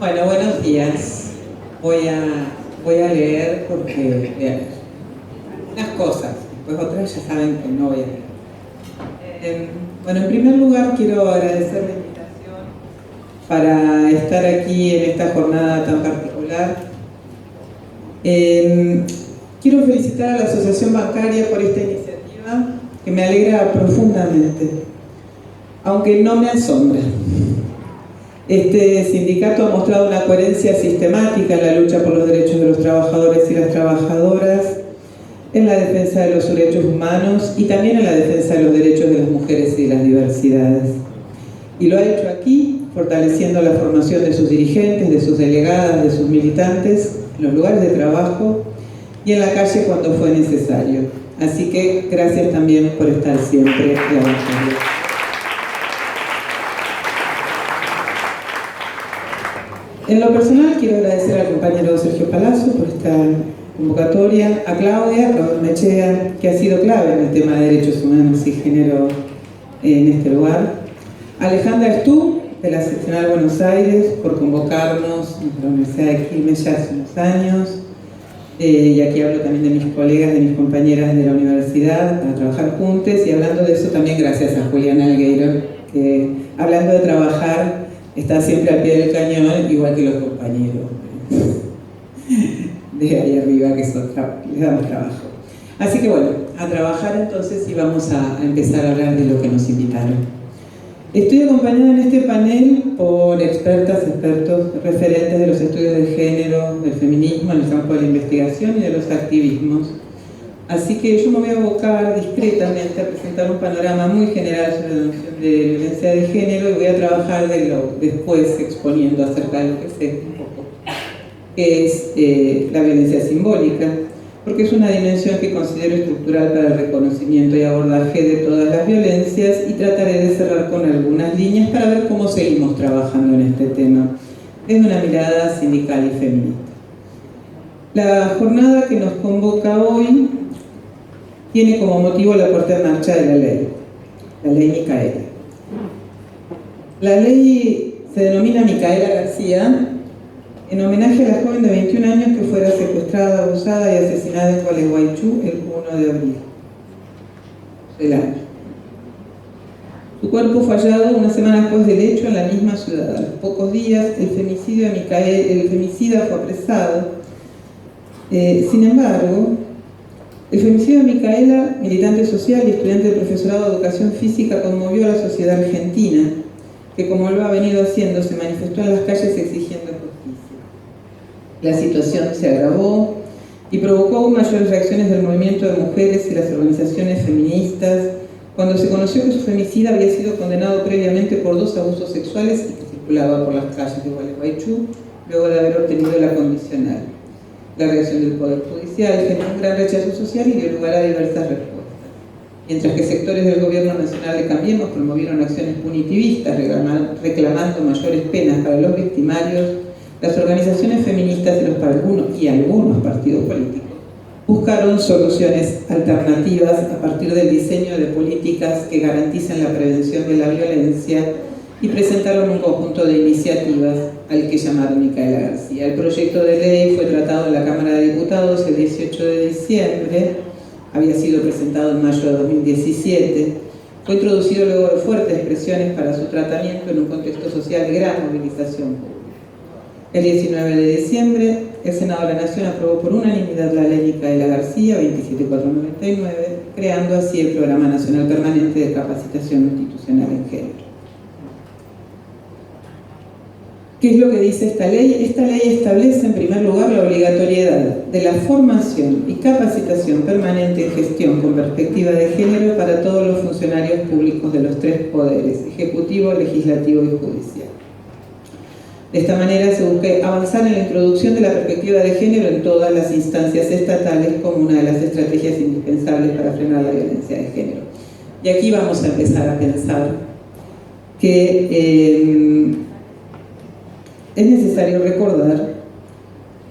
Bueno, buenos días. Voy a leer porque unas cosas, después otras ya saben que no voy a leer. Bueno, en primer lugar quiero agradecer la invitación para estar aquí en esta jornada tan particular. Quiero felicitar a la Asociación Bancaria por esta iniciativa que me alegra profundamente, aunque no me asombra. Este sindicato ha mostrado una coherencia sistemática en la lucha por los derechos de los trabajadores y las trabajadoras, en la defensa de los derechos humanos y también en la defensa de los derechos de las mujeres y de las diversidades. Y lo ha hecho aquí, fortaleciendo la formación de sus dirigentes, de sus delegadas, de sus militantes, en los lugares de trabajo y en la calle cuando fue necesario. Así que gracias también por estar siempre trabajando. En lo personal quiero agradecer al compañero Sergio Palazzo por esta convocatoria, a Claudia Mechea, que ha sido clave en el tema de derechos humanos y género en este lugar, a Alejandra Estú, de la Seccional Buenos Aires, por convocarnos a la Universidad de Quilmes ya hace unos años, y aquí hablo también de mis colegas, de mis compañeras de la universidad, para trabajar juntos, y hablando de eso también gracias a Juliana Algueiro, que hablando de trabajar, está siempre al pie del cañón, igual que los compañeros de ahí arriba, que les damos trabajo. Así que bueno, a trabajar entonces y vamos a empezar a hablar de lo que nos invitaron. Estoy acompañada en este panel por expertos referentes de los estudios de género, del feminismo, en el campo de la investigación y de los activismos. Así que yo me voy a abocar discretamente a presentar un panorama muy general sobre la noción de violencia de género y voy a trabajar después exponiendo acerca de lo que sé un poco, que es la violencia simbólica, porque es una dimensión que considero estructural para el reconocimiento y abordaje de todas las violencias, y trataré de cerrar con algunas líneas para ver cómo seguimos trabajando en este tema desde una mirada sindical y feminista. La jornada que nos convoca hoy tiene como motivo la puesta en marcha de la ley Micaela. La ley se denomina Micaela García en homenaje a la joven de 21 años que fuera secuestrada, abusada y asesinada en Gualeguaychú el 1 de abril del año. Su cuerpo fue hallado una semana después del hecho en la misma ciudad. A los pocos días el femicida fue apresado. Sin embargo, el femicidio de Micaela, militante social y estudiante del profesorado de educación física, conmovió a la sociedad argentina, que como lo ha venido haciendo, se manifestó en las calles exigiendo justicia. La situación se agravó y provocó aún mayores reacciones del movimiento de mujeres y las organizaciones feministas cuando se conoció que su femicida había sido condenado previamente por 2 abusos sexuales y que circulaba por las calles de Gualeguaychú luego de haber obtenido la condicional. La reacción del Poder Judicial generó un gran rechazo social y dio lugar a diversas respuestas. Mientras que sectores del Gobierno Nacional de Cambiemos promovieron acciones punitivistas reclamando mayores penas para los victimarios, las organizaciones feministas y algunos partidos políticos buscaron soluciones alternativas a partir del diseño de políticas que garanticen la prevención de la violencia y presentaron un conjunto de iniciativas al que llamaron Micaela García. El proyecto de ley fue tratado en la Cámara de Diputados el 18 de diciembre, había sido presentado en mayo de 2017, fue introducido luego de fuertes presiones para su tratamiento en un contexto social de gran movilización pública. El 19 de diciembre, el Senado de la Nación aprobó por unanimidad la ley Micaela García 27499, creando así el Programa Nacional Permanente de Capacitación Institucional en Género. ¿Qué es lo que dice esta ley? Esta ley establece en primer lugar la obligatoriedad de la formación y capacitación permanente en gestión con perspectiva de género para todos los funcionarios públicos de los 3 poderes, ejecutivo, legislativo y judicial. De esta manera se busca avanzar en la introducción de la perspectiva de género en todas las instancias estatales como una de las estrategias indispensables para frenar la violencia de género. Y aquí vamos a empezar a pensar que es necesario recordar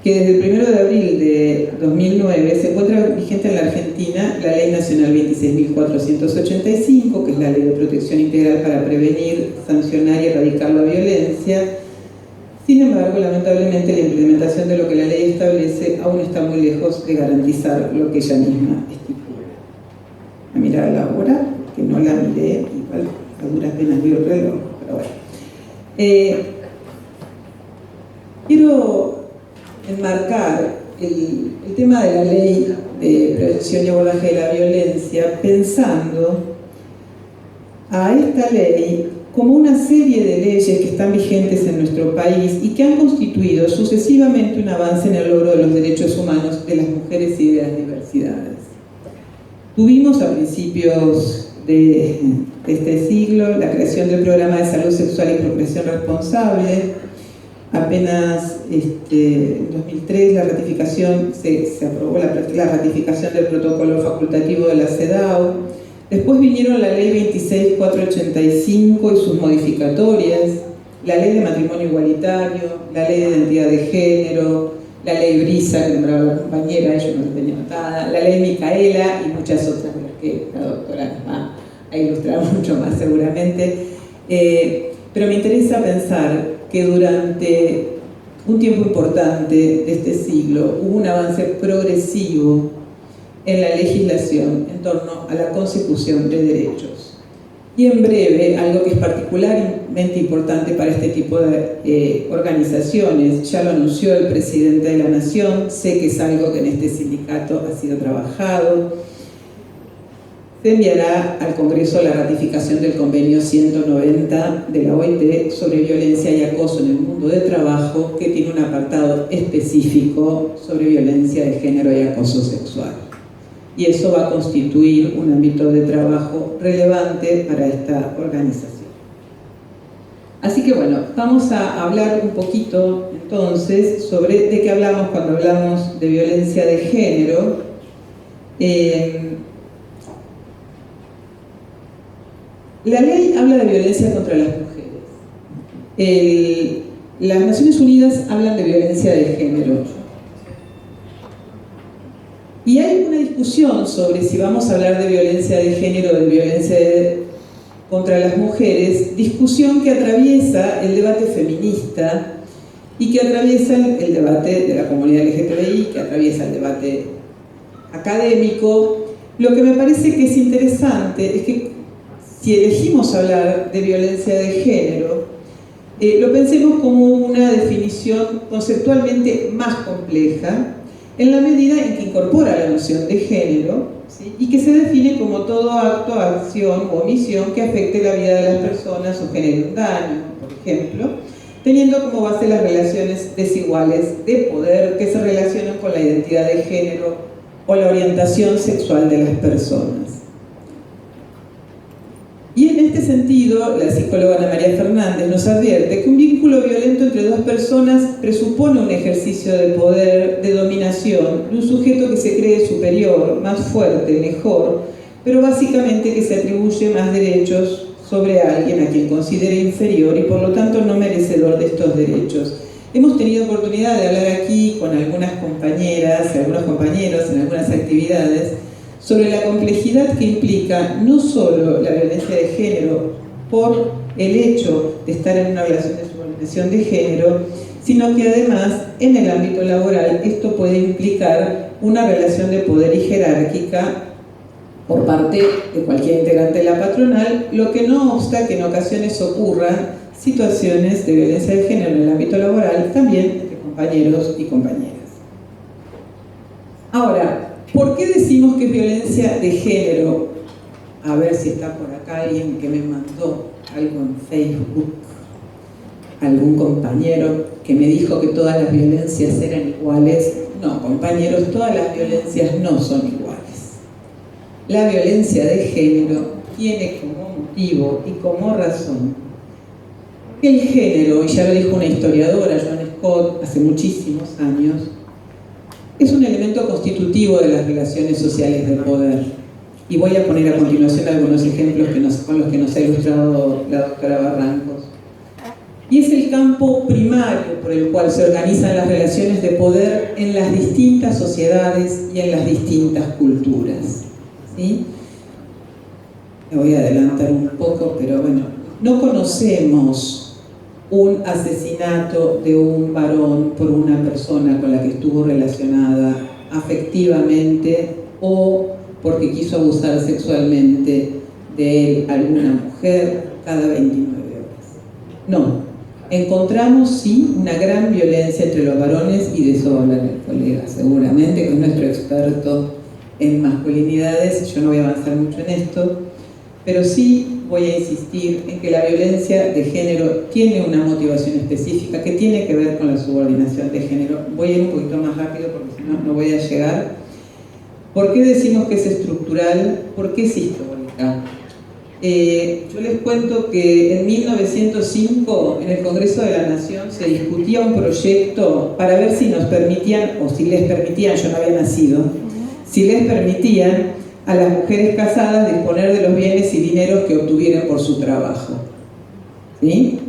que desde el 1 de abril de 2009 se encuentra vigente en la Argentina la Ley Nacional 26.485, que es la Ley de Protección Integral para prevenir, sancionar y erradicar la violencia, Sin embargo, lamentablemente, la implementación de lo que la ley establece aún está muy lejos de garantizar lo que ella misma estipula. A mirar la hora, que no la miré, igual a duras penas veo el reloj, pero bueno. Quiero enmarcar el tema de la ley de prevención y abordaje de la violencia pensando a esta ley como una serie de leyes que están vigentes en nuestro país y que han constituido sucesivamente un avance en el logro de los derechos humanos de las mujeres y de las diversidades. Tuvimos a principios de este siglo la creación del Programa de Salud Sexual y Procreación Responsable. Apenas en 2003 la ratificación, se aprobó la ratificación del protocolo facultativo de la CEDAW. Después vinieron la ley 26485 y sus modificatorias, la ley de matrimonio igualitario, la ley de identidad de género, la ley Brisa, que nombraba la compañera, yo no la tenía anotada, la ley Micaela y muchas otras de las que la doctora nos va a ilustrar mucho más seguramente. Pero me interesa pensar que durante un tiempo importante de este siglo hubo un avance progresivo en la legislación en torno a la consecución de derechos. Y en breve, algo que es particularmente importante para este tipo de organizaciones, ya lo anunció el presidente de la Nación, sé que es algo que en este sindicato ha sido trabajado, se enviará al Congreso la ratificación del convenio 190 de la OIT sobre violencia y acoso en el mundo del trabajo, que tiene un apartado específico sobre violencia de género y acoso sexual. Y eso va a constituir un ámbito de trabajo relevante para esta organización. Así que bueno, vamos a hablar un poquito entonces sobre de qué hablamos cuando hablamos de violencia de género. La ley habla de violencia contra las mujeres. Las Naciones Unidas hablan de violencia de género. Y hay una discusión sobre si vamos a hablar de violencia de género o de violencia contra las mujeres, discusión que atraviesa el debate feminista y que atraviesa el debate de la comunidad LGTBI, que atraviesa el debate académico. Lo que me parece que es interesante es que si elegimos hablar de violencia de género, lo pensemos como una definición conceptualmente más compleja, en la medida en que incorpora la noción de género, ¿sí? Y que se define como todo acto, acción o omisión que afecte la vida de las personas o genere un daño, por ejemplo, teniendo como base las relaciones desiguales de poder que se relacionan con la identidad de género o la orientación sexual de las personas. Y en este sentido, la psicóloga Ana María Fernández nos advierte que un vínculo violento entre dos personas presupone un ejercicio de poder, de dominación, de un sujeto que se cree superior, más fuerte, mejor, pero básicamente que se atribuye más derechos sobre alguien a quien considere inferior y por lo tanto no merecedor de estos derechos. Hemos tenido oportunidad de hablar aquí con algunas compañeras y algunos compañeros en algunas actividades sobre la complejidad que implica no solo la violencia de género por el hecho de estar en una relación de subordinación de género, sino que además en el ámbito laboral esto puede implicar una relación de poder y jerárquica por parte de cualquier integrante de la patronal, lo que no obsta que en ocasiones ocurran situaciones de violencia de género en el ámbito laboral también entre compañeros y compañeras. Ahora, ¿por qué decimos que es violencia de género? A ver si está por acá alguien que me mandó algo en Facebook, algún compañero que me dijo que todas las violencias eran iguales. No, compañeros, todas las violencias no son iguales. La violencia de género tiene como motivo y como razón que el género, y ya lo dijo una historiadora, Joan Scott, hace muchísimos años, es un elemento constitutivo de las relaciones sociales de poder. Y voy a poner a continuación algunos ejemplos con los que nos ha ilustrado la doctora Barrancos. Y es el campo primario por el cual se organizan las relaciones de poder en las distintas sociedades y en las distintas culturas. ¿Sí? Me voy a adelantar un poco, pero bueno, no conocemos un asesinato de un varón por una persona con la que estuvo relacionada afectivamente o porque quiso abusar sexualmente de él alguna mujer cada 29 horas. No, encontramos sí una gran violencia entre los varones, y de eso va a hablar el colega seguramente, que es nuestro experto en masculinidades. Yo no voy a avanzar mucho en esto, pero sí voy a insistir en que la violencia de género tiene una motivación específica que tiene que ver con la subordinación de género. Voy a ir un poquito más rápido porque si no, no voy a llegar. ¿Por qué decimos que es estructural? ¿Por qué es histórica? Yo les cuento que en 1905 en el Congreso de la Nación se discutía un proyecto para ver si nos permitían, o si les permitían, yo no había nacido, si les permitían a las mujeres casadas disponer de los bienes y dineros que obtuvieran por su trabajo. ¿Sí?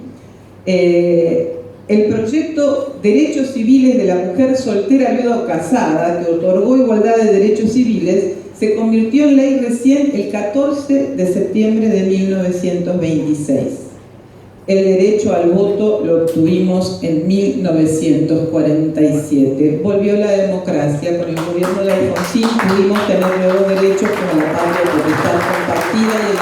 El proyecto Derechos Civiles de la Mujer Soltera, Viuda o Casada, que otorgó igualdad de derechos civiles, se convirtió en ley recién el 14 de septiembre de 1926. El derecho al voto lo obtuvimos en 1947. Volvió la democracia. Con el gobierno de Alfonsín pudimos tener nuevos derechos como la patria potestad compartida y el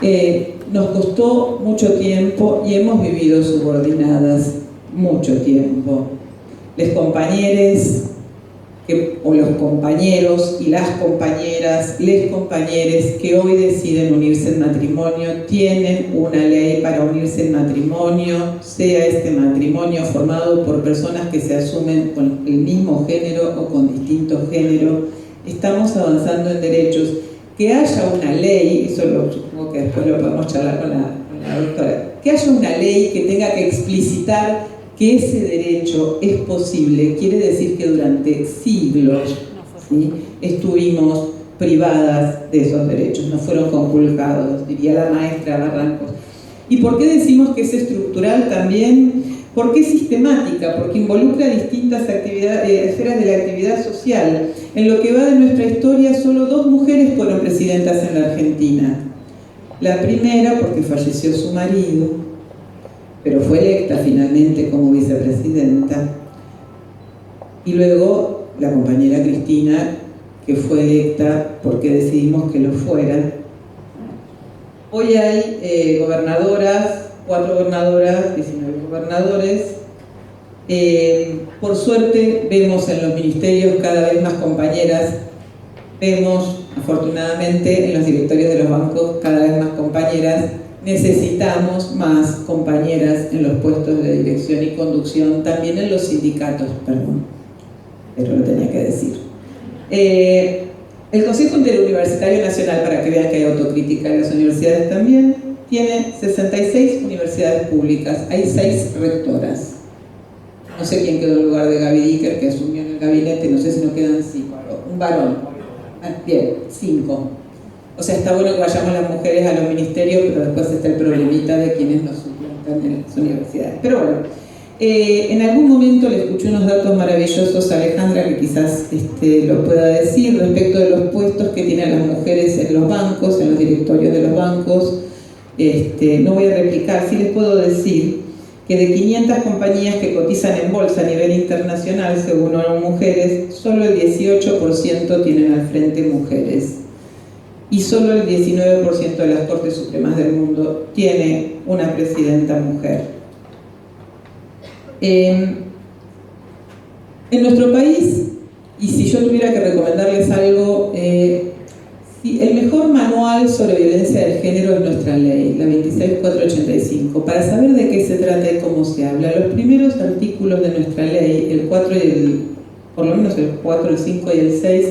divorcio. Nos costó mucho tiempo y hemos vivido subordinadas mucho tiempo. Les compañeres o los compañeros y las compañeras, les compañeres que hoy deciden unirse en matrimonio, tienen una ley para unirse en matrimonio, sea este matrimonio formado por personas que se asumen con el mismo género o con distintos géneros. Estamos avanzando en derechos. Que haya una ley, eso lo supongo que después lo podemos charlar con la doctora, que haya una ley que tenga que explicitar que ese derecho es posible, quiere decir que durante siglos, ¿sí?, estuvimos privadas de esos derechos, no fueron conculcados, diría la maestra Barrancos. ¿Y por qué decimos que es estructural también? ¿Por qué es sistemática? Porque involucra distintas esferas de la actividad social. En lo que va de nuestra historia, solo 2 mujeres fueron presidentas en la Argentina. La primera porque falleció su marido, pero fue electa finalmente como vicepresidenta. Y luego la compañera Cristina, que fue electa porque decidimos que lo fuera. Hoy hay gobernadoras, 4 gobernadoras, 19 gobernadores. Por suerte vemos en los ministerios cada vez más compañeras. Vemos, afortunadamente, en los directorios de los bancos cada vez más compañeras. Necesitamos más compañeras en los puestos de dirección y conducción, también en los sindicatos, perdón, pero lo tenía que decir. El Consejo Interuniversitario Nacional, para que vean que hay autocrítica en las universidades también, tiene 66 universidades públicas, hay 6 rectoras. No sé quién quedó en lugar de Gaby Dicker, que asumió en el gabinete, no sé si nos quedan 5, un varón. Bien, 5. O sea, está bueno que vayamos las mujeres a los ministerios, pero después está el problemita de quienes nos suplantan en las universidades. Pero bueno, en algún momento le escuché unos datos maravillosos a Alejandra, que quizás lo pueda decir, respecto de los puestos que tienen las mujeres en los bancos, en los directorios de los bancos. No voy a replicar, sí les puedo decir que de 500 compañías que cotizan en bolsa a nivel internacional, según ONU Mujeres, solo el 18% tienen al frente mujeres. Y solo el 19% de las Cortes Supremas del mundo tiene una presidenta mujer. En nuestro país, y si yo tuviera que recomendarles algo, el mejor manual sobre violencia de género es nuestra ley, la 26485. Para saber de qué se trata y cómo se habla, los primeros artículos de nuestra ley, el 4 y por lo menos el 4, el 5 y el 6,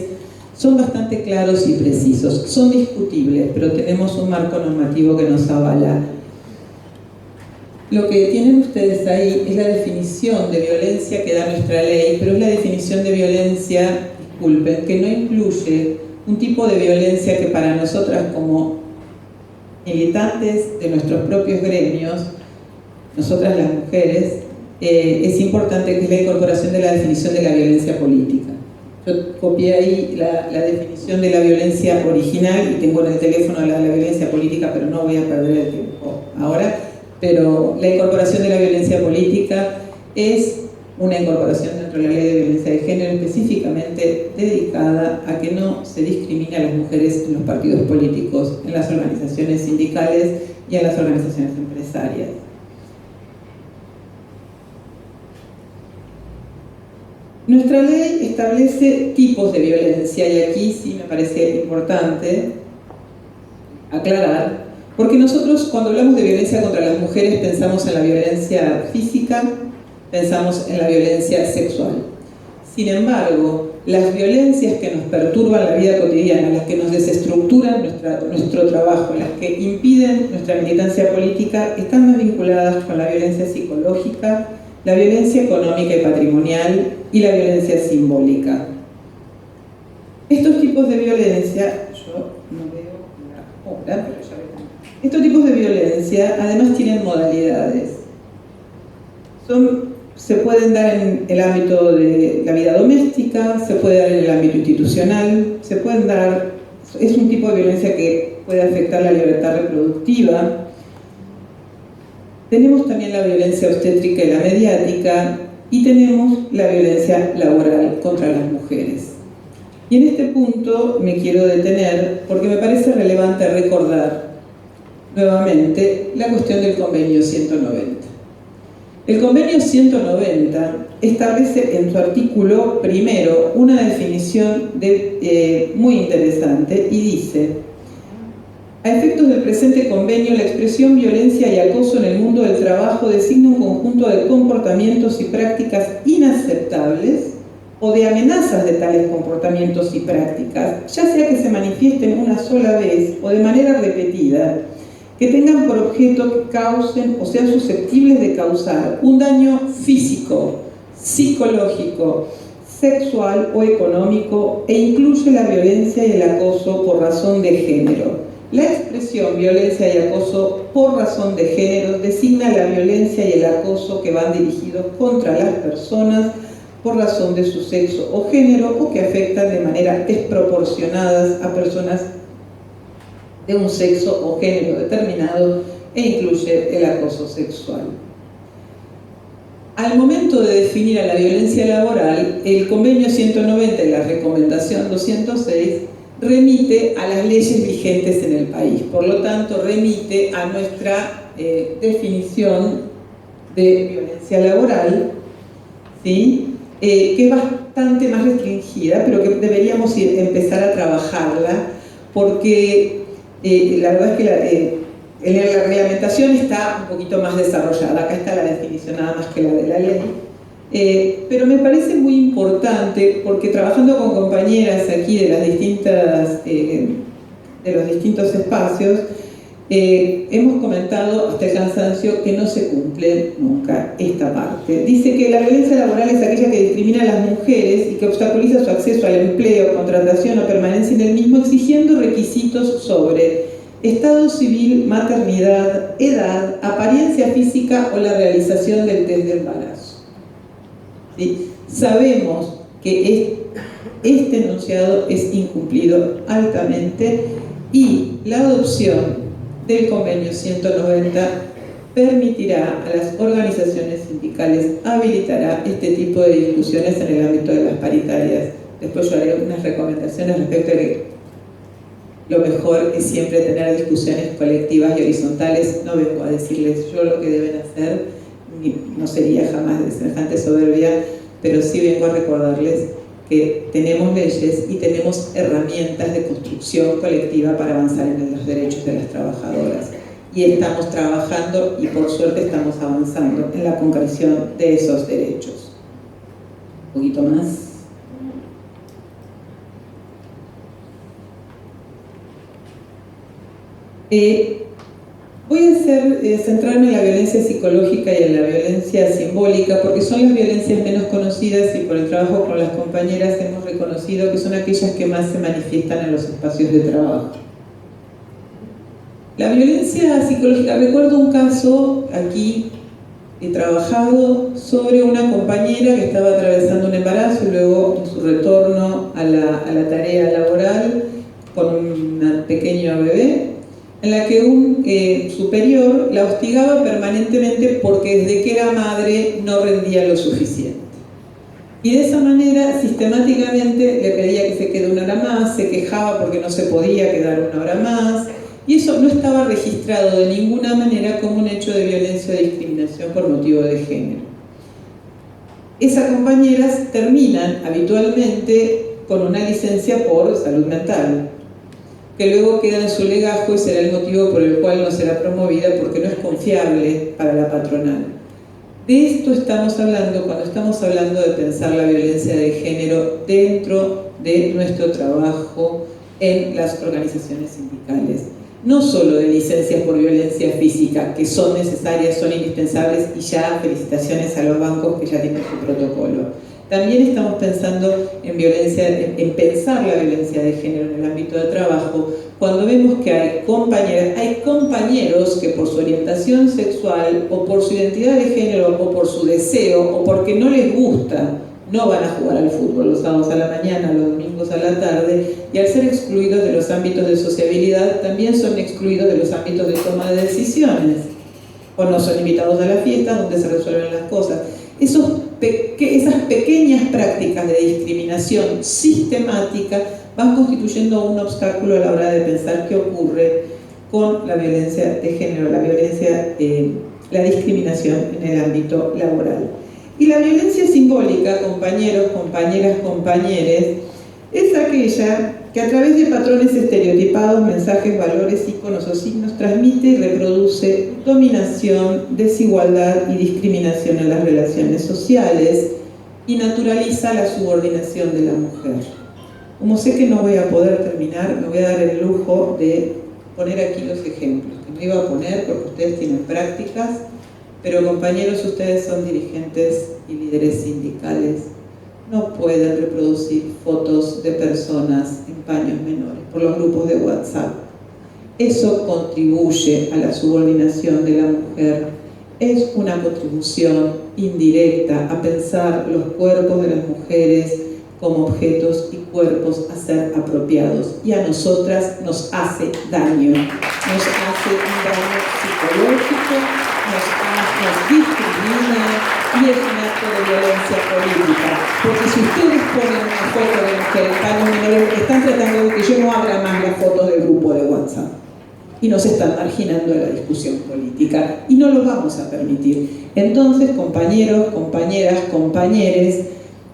son bastante claros y precisos. Son discutibles, pero tenemos un marco normativo que nos avala. Lo que tienen ustedes ahí es la definición de violencia que da nuestra ley, pero es la definición de violencia, disculpen, que no incluye un tipo de violencia que para nosotras como militantes de nuestros propios gremios, nosotras las mujeres, es importante, que es la incorporación de la definición de la violencia política. Yo copié ahí la definición de la violencia original y tengo en el teléfono la violencia política, pero no voy a perder el tiempo ahora. Pero la incorporación de la violencia política es una incorporación dentro de la ley de violencia de género específicamente dedicada a que no se discrimine a las mujeres en los partidos políticos, en las organizaciones sindicales y en las organizaciones empresarias. Nuestra ley establece tipos de violencia y aquí sí me parece importante aclarar, porque nosotros cuando hablamos de violencia contra las mujeres pensamos en la violencia física, pensamos en la violencia sexual. Sin embargo, las violencias que nos perturban la vida cotidiana, las que nos desestructuran nuestro trabajo, las que impiden nuestra militancia política, están más vinculadas con la violencia psicológica, la violencia económica y patrimonial y la violencia simbólica. Estos tipos de violencia, yo no veo la hora, pero ya verán. Estos tipos de violencia además tienen modalidades. Se pueden dar en el ámbito de la vida doméstica, se puede dar en el ámbito institucional, es un tipo de violencia que puede afectar la libertad reproductiva. Tenemos también la violencia obstétrica y la mediática y tenemos la violencia laboral contra las mujeres. Y en este punto me quiero detener porque me parece relevante recordar nuevamente la cuestión del convenio 190. El convenio 190 establece en su artículo primero una definición muy interesante y dice: a efectos del presente convenio, la expresión violencia y acoso en el mundo del trabajo designa un conjunto de comportamientos y prácticas inaceptables o de amenazas de tales comportamientos y prácticas, ya sea que se manifiesten una sola vez o de manera repetida, que tengan por objeto que causen o sean susceptibles de causar un daño físico, psicológico, sexual o económico e incluye la violencia y el acoso por razón de género. La expresión violencia y acoso por razón de género designa la violencia y el acoso que van dirigidos contra las personas por razón de su sexo o género o que afectan de manera desproporcionada a personas de un sexo o género determinado e incluye el acoso sexual. Al momento de definir a la violencia laboral, el convenio 190 y la recomendación 206 remite a las leyes vigentes en el país, por lo tanto remite a nuestra definición de violencia laboral, ¿sí? Que es bastante más restringida, pero que deberíamos empezar a trabajarla, porque la verdad es que la reglamentación está un poquito más desarrollada, acá está la definición nada más que la de la ley, pero me parece muy importante porque trabajando con compañeras aquí de los distintos espacios, hemos comentado hasta el cansancio que no se cumple nunca esta parte. Dice que la violencia laboral es aquella que discrimina a las mujeres y que obstaculiza su acceso al empleo, contratación o permanencia en el mismo, exigiendo requisitos sobre estado civil, maternidad, edad, apariencia física o la realización del test de embarazo. ¿Sí? Sabemos que este enunciado es incumplido altamente y la adopción del convenio 190 permitirá a las organizaciones sindicales, habilitará este tipo de discusiones en el ámbito de las paritarias. Después yo haré unas recomendaciones respecto a que lo mejor es siempre tener discusiones colectivas y horizontales. No vengo a decirles yo lo que deben hacer, no sería jamás de semejante soberbia, pero sí vengo a recordarles que tenemos leyes y tenemos herramientas de construcción colectiva para avanzar en los derechos de las trabajadoras. Y estamos trabajando y por suerte estamos avanzando en la concreción de esos derechos. Un poquito más. Voy a centrarme en la violencia psicológica y en la violencia simbólica porque son las violencias menos conocidas y por el trabajo con las compañeras hemos reconocido que son aquellas que más se manifiestan en los espacios de trabajo. La violencia psicológica, recuerdo un caso aquí he trabajado sobre una compañera que estaba atravesando un embarazo y luego en su retorno a la tarea laboral con un pequeño bebé, en la que un superior la hostigaba permanentemente porque desde que era madre no rendía lo suficiente. Y de esa manera, sistemáticamente, le pedía que se quede una hora más, se quejaba porque no se podía quedar una hora más, y eso no estaba registrado de ninguna manera como un hecho de violencia o discriminación por motivo de género. Esas compañeras terminan habitualmente con una licencia por salud mental, que luego queda en su legajo y será el motivo por el cual no será promovida porque no es confiable para la patronal. De esto estamos hablando cuando estamos hablando de pensar la violencia de género dentro de nuestro trabajo en las organizaciones sindicales. No solo de licencias por violencia física, que son necesarias, son indispensables, y ya felicitaciones a los bancos que ya tienen su protocolo. También estamos pensando en pensar la violencia de género en el ámbito de trabajo, cuando vemos que hay compañeros que por su orientación sexual, o por su identidad de género, o por su deseo, o porque no les gusta, no van a jugar al fútbol los sábados a la mañana, los domingos a la tarde, y al ser excluidos de los ámbitos de sociabilidad, también son excluidos de los ámbitos de toma de decisiones, o no son invitados a la fiesta donde se resuelven las cosas. Esas pequeñas prácticas de discriminación sistemática van constituyendo un obstáculo a la hora de pensar qué ocurre con la violencia de género, la discriminación en el ámbito laboral. Y la violencia simbólica, compañeros, compañeras, compañeres, es aquella que a través de patrones estereotipados, mensajes, valores, íconos o signos transmite y reproduce dominación, desigualdad y discriminación en las relaciones sociales y naturaliza la subordinación de la mujer. Como sé que no voy a poder terminar, me voy a dar el lujo de poner aquí los ejemplos, que no iba a poner porque ustedes tienen prácticas, pero compañeros, ustedes son dirigentes y líderes sindicales. No pueden reproducir fotos de personas en paños menores por los grupos de WhatsApp. Eso contribuye a la subordinación de la mujer. Es una contribución indirecta a pensar los cuerpos de las mujeres como objetos y cuerpos a ser apropiados. Y a nosotras nos hace daño. Nos hace un daño psicológico, nos discrimina, y es un acto de violencia política. Porque si ustedes ponen una foto de mujer en paños menores, están tratando de que yo no abra más las fotos del grupo de WhatsApp. Y nos están marginando de la discusión política. Y no lo vamos a permitir. Entonces, compañeros, compañeras, compañeres,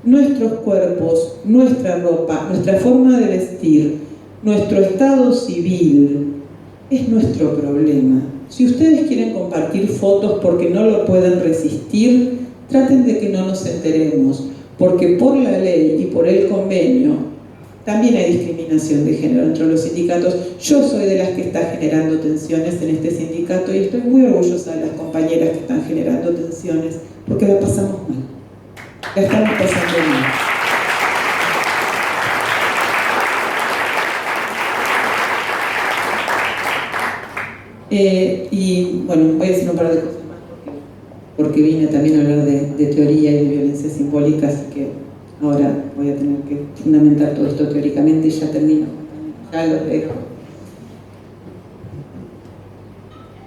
nuestros cuerpos, nuestra ropa, nuestra forma de vestir, nuestro estado civil, es nuestro problema. Si ustedes quieren compartir fotos porque no lo pueden resistir, traten de que no nos enteremos, porque por la ley y por el convenio también hay discriminación de género entre los sindicatos. Yo soy de las que está generando tensiones en este sindicato y estoy muy orgullosa de las compañeras que están generando tensiones, porque la pasamos mal, la estamos pasando mal. Y bueno, voy a decir un par de cosas más porque vine también a hablar de teoría y de violencia simbólica, así que ahora voy a tener que fundamentar todo esto teóricamente y ya termino, ya los dejo.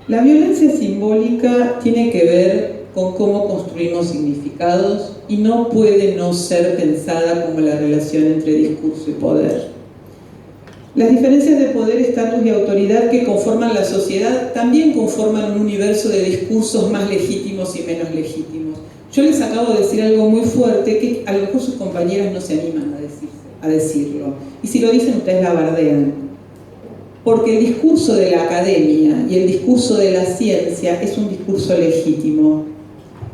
La violencia simbólica tiene que ver con cómo construimos significados y no puede no ser pensada como la relación entre discurso y poder. Las diferencias de poder, estatus y autoridad que conforman la sociedad también conforman un universo de discursos más legítimos y menos legítimos. Yo les acabo de decir algo muy fuerte que a lo mejor sus compañeras no se animan a decirlo. Y si lo dicen, ustedes la bardean. Porque el discurso de la academia y el discurso de la ciencia es un discurso legítimo.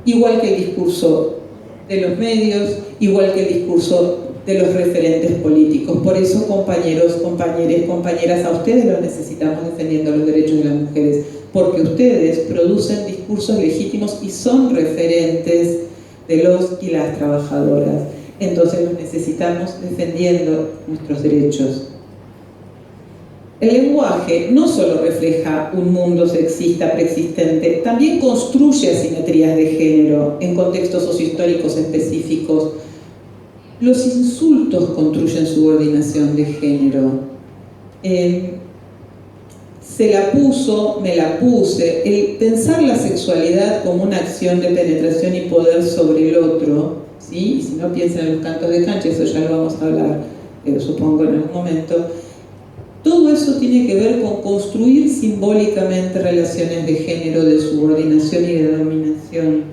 Igual que el discurso de los medios, igual que el discurso de los referentes políticos. Por eso, compañeros, compañeras, compañeras, a ustedes los necesitamos defendiendo los derechos de las mujeres, porque ustedes producen discursos legítimos y son referentes de los y las trabajadoras. Entonces los necesitamos defendiendo nuestros derechos. El lenguaje no solo refleja un mundo sexista preexistente, también construye asimetrías de género en contextos sociohistóricos específicos. Los insultos construyen subordinación de género. Se la puso, me la puse. El pensar la sexualidad como una acción de penetración y poder sobre el otro, ¿sí? Y si no piensan en los cantos de cancha, eso ya lo vamos a hablar, supongo, en algún momento. Todo eso tiene que ver con construir simbólicamente relaciones de género, de subordinación y de dominación.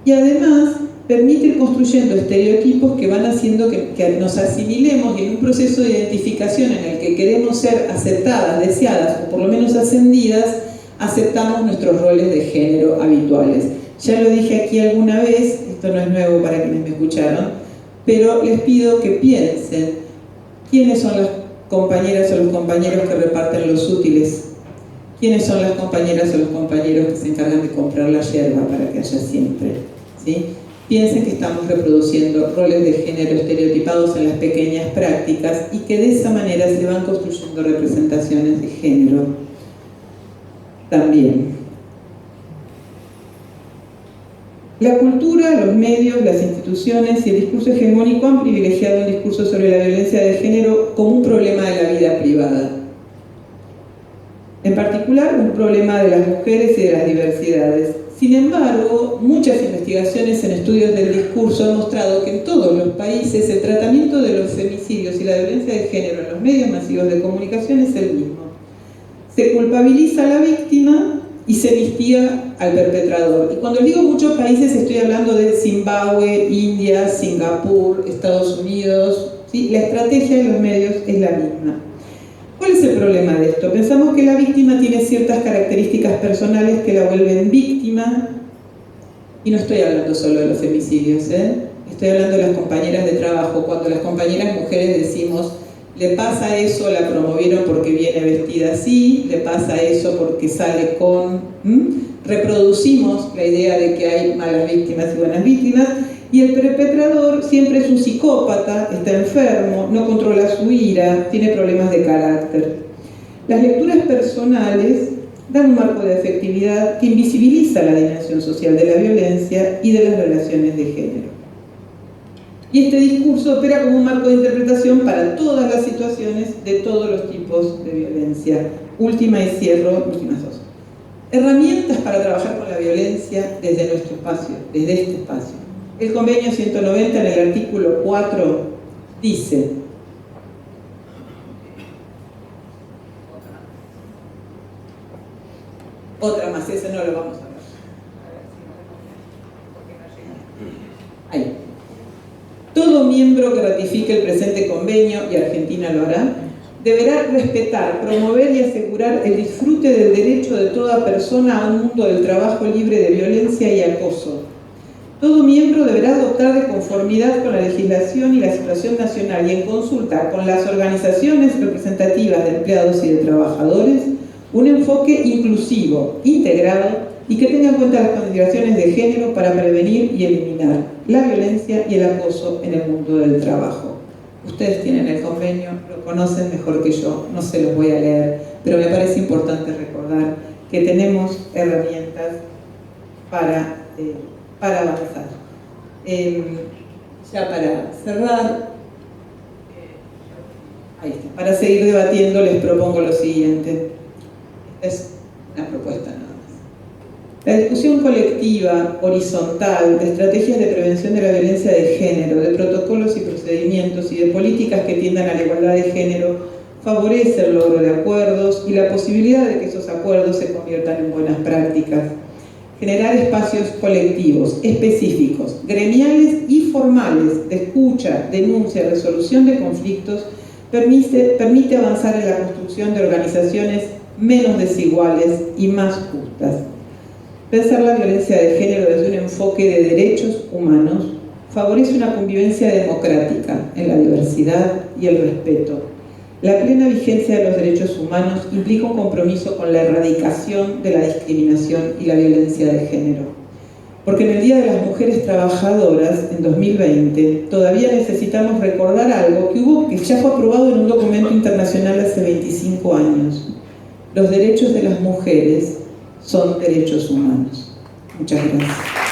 Y además permite ir construyendo estereotipos que van haciendo que nos asimilemos, y en un proceso de identificación en el que queremos ser aceptadas, deseadas o por lo menos ascendidas, aceptamos nuestros roles de género habituales. Ya lo dije aquí alguna vez, esto no es nuevo para quienes me escucharon, pero les pido que piensen quiénes son las compañeras o los compañeros que reparten los útiles, quiénes son las compañeras o los compañeros que se encargan de comprar la yerba para que haya siempre, ¿sí? Piensen que estamos reproduciendo roles de género estereotipados en las pequeñas prácticas y que de esa manera se van construyendo representaciones de género también. La cultura, los medios, las instituciones y el discurso hegemónico han privilegiado un discurso sobre la violencia de género como un problema de la vida privada. En particular, un problema de las mujeres y de las diversidades. Sin embargo, muchas investigaciones en estudios del discurso han mostrado que en todos los países el tratamiento de los femicidios y la violencia de género en los medios masivos de comunicación es el mismo. Se culpabiliza a la víctima y se vistiga al perpetrador. Y cuando digo muchos países, estoy hablando de Zimbabue, India, Singapur, Estados Unidos, ¿sí? La estrategia de los medios es la misma. ¿Cuál es el problema de esto? Pensamos que la víctima tiene ciertas características personales que la vuelven víctima, y no estoy hablando solo de los femicidios, estoy hablando de las compañeras de trabajo. Cuando las compañeras mujeres decimos, le pasa eso, la promovieron porque viene vestida así, le pasa eso porque sale con... Reproducimos la idea de que hay malas víctimas y buenas víctimas, y el perpetrador siempre es un psicópata, está enfermo, no controla su ira, tiene problemas de carácter. Las lecturas personales dan un marco de afectividad que invisibiliza la dimensión social de la violencia y de las relaciones de género. Y este discurso opera como un marco de interpretación para todas las situaciones de todos los tipos de violencia. Última y cierro, últimas dos. Herramientas para trabajar con la violencia desde nuestro espacio, desde este espacio. El convenio 190 en el artículo 4 dice: otra más, ese no lo vamos a ver. Ahí. Todo miembro que ratifique el presente convenio, y Argentina lo hará, deberá respetar, promover y asegurar el disfrute del derecho de toda persona a un mundo del trabajo libre de violencia y acoso. Todo miembro deberá adoptar de conformidad con la legislación y la situación nacional y en consulta con las organizaciones representativas de empleados y de trabajadores un enfoque inclusivo, integrado y que tenga en cuenta las consideraciones de género para prevenir y eliminar la violencia y el acoso en el mundo del trabajo. Ustedes tienen el convenio, lo conocen mejor que yo, no se los voy a leer, pero me parece importante recordar que tenemos herramientas para avanzar. Ya para cerrar, ahí está. Para seguir debatiendo les propongo lo siguiente. Es una propuesta nada más. La discusión colectiva, horizontal, de estrategias de prevención de la violencia de género, de protocolos y procedimientos y de políticas que tiendan a la igualdad de género, favorece el logro de acuerdos y la posibilidad de que esos acuerdos se conviertan en buenas prácticas. Generar espacios colectivos, específicos, gremiales y formales de escucha, denuncia, resolución de conflictos, permite avanzar en la construcción de organizaciones menos desiguales y más justas. Pensar la violencia de género desde un enfoque de derechos humanos favorece una convivencia democrática en la diversidad y el respeto. La plena vigencia de los derechos humanos implica un compromiso con la erradicación de la discriminación y la violencia de género. Porque en el Día de las Mujeres Trabajadoras, en 2020, todavía necesitamos recordar algo que ya fue aprobado en un documento internacional hace 25 años. Los derechos de las mujeres son derechos humanos. Muchas gracias.